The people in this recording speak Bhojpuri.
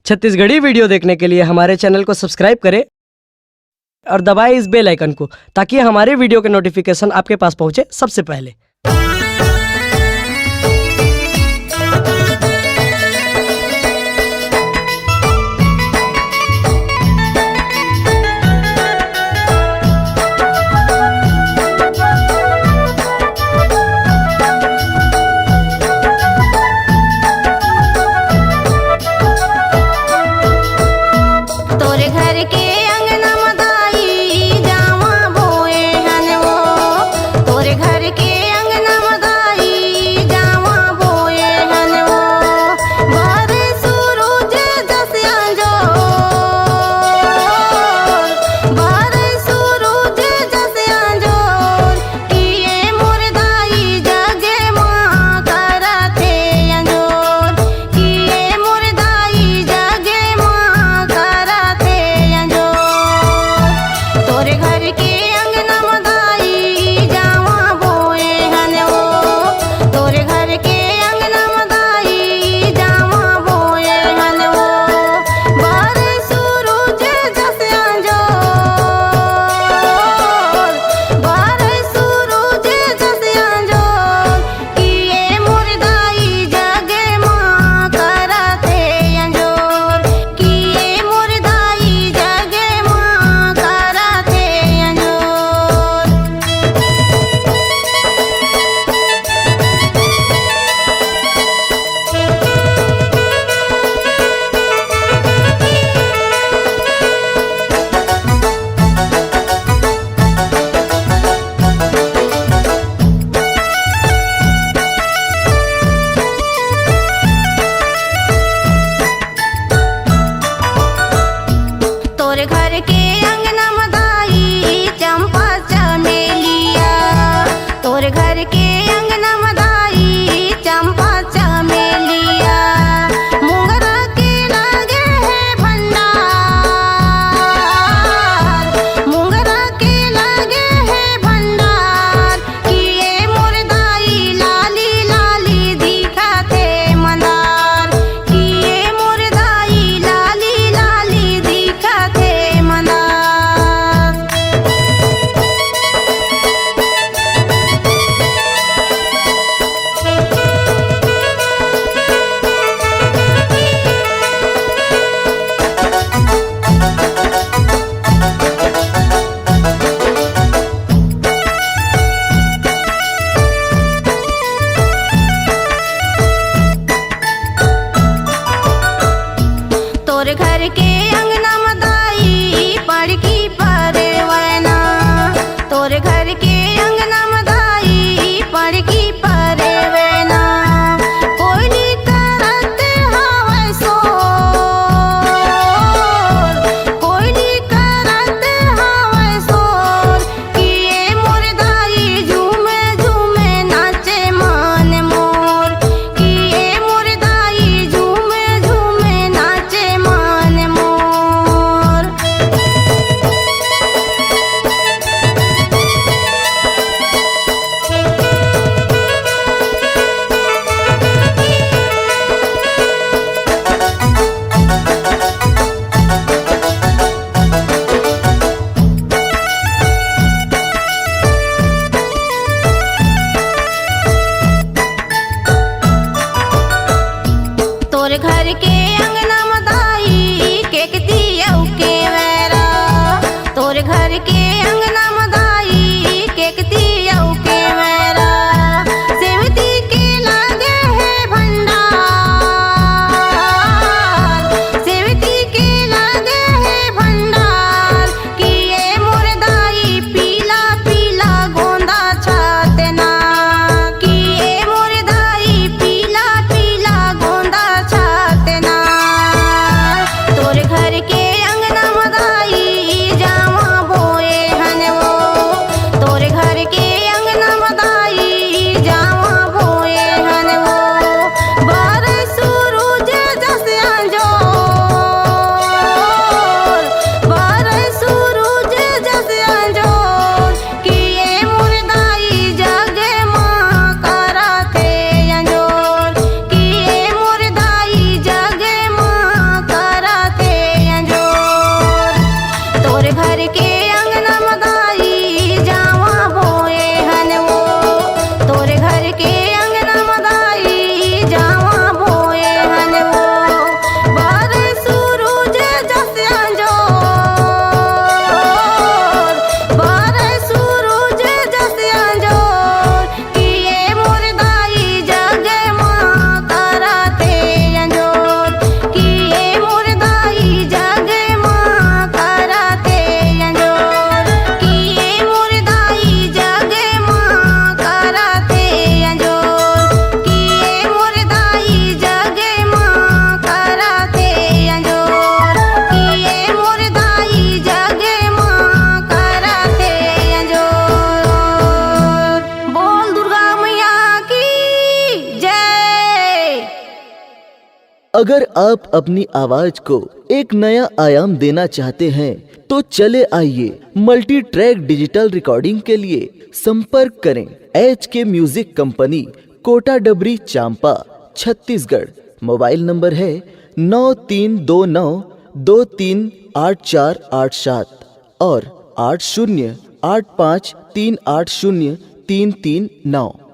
छत्तीसगढ़ी वीडियो देखने के लिए हमारे चैनल को सब्सक्राइब करें और दबाएं इस बेल आइकन को ताकि हमारे वीडियो के नोटिफिकेशन आपके पास पहुंचे सबसे पहले। तोरे घर के अंगना मदाई जावा बोए हन वो, तोरे घर के अंगना मदाई जावा बोए हन वो। बारे सूरज जसिया जो, बारे सूरज जसिया जो, किए मुर्दाई जगे माँ करते अंजोर, किए मुर्दाई जगे माँ करते अंजोर। तोरे घर के अंगना मदाई जावा बोए हन वो, तोरे घर के अंगना मदाई जावा बोए हन वो। बारे सूरज जसिया जो, बारे सूरज जसिया जो, किए मुर्दाई जगे माँ करते अंजोर, किए मुर्दाई जगे माँ करते अंजोर। तोरे घर के अंगना मदाई चंपा चमेलिया, तोरे घर के अंगना मदाई चंपा चमेलिया। मुंगरा के लागे है भंडार, मुंगरा के लागे है भंडार, किए मुर्दाई लाली लाली दिखाते मंदार, किए मुर्दाई लाली लाली दिखाते मंदार। तोरे घर के अंगना मदाई पड़की परवना, तोरे घर के अंगना मदाई पड़की परवना। कोयली करत हवै सोर, कोयली करत हवै सोर, किए मुर्दाई झूमे झूमे नाचे मन मोर, किए मुर्दाई झूमे झूमे नाचे मन मोर। अगर आप अपनी आवाज को एक नया आयाम देना चाहते हैं तो चले आइए मल्टी ट्रैक डिजिटल रिकॉर्डिंग के लिए संपर्क करें HK म्यूजिक कंपनी, कोटा डबरी, चांपा, छत्तीसगढ़। मोबाइल नंबर है 9329238487 और 8085380339।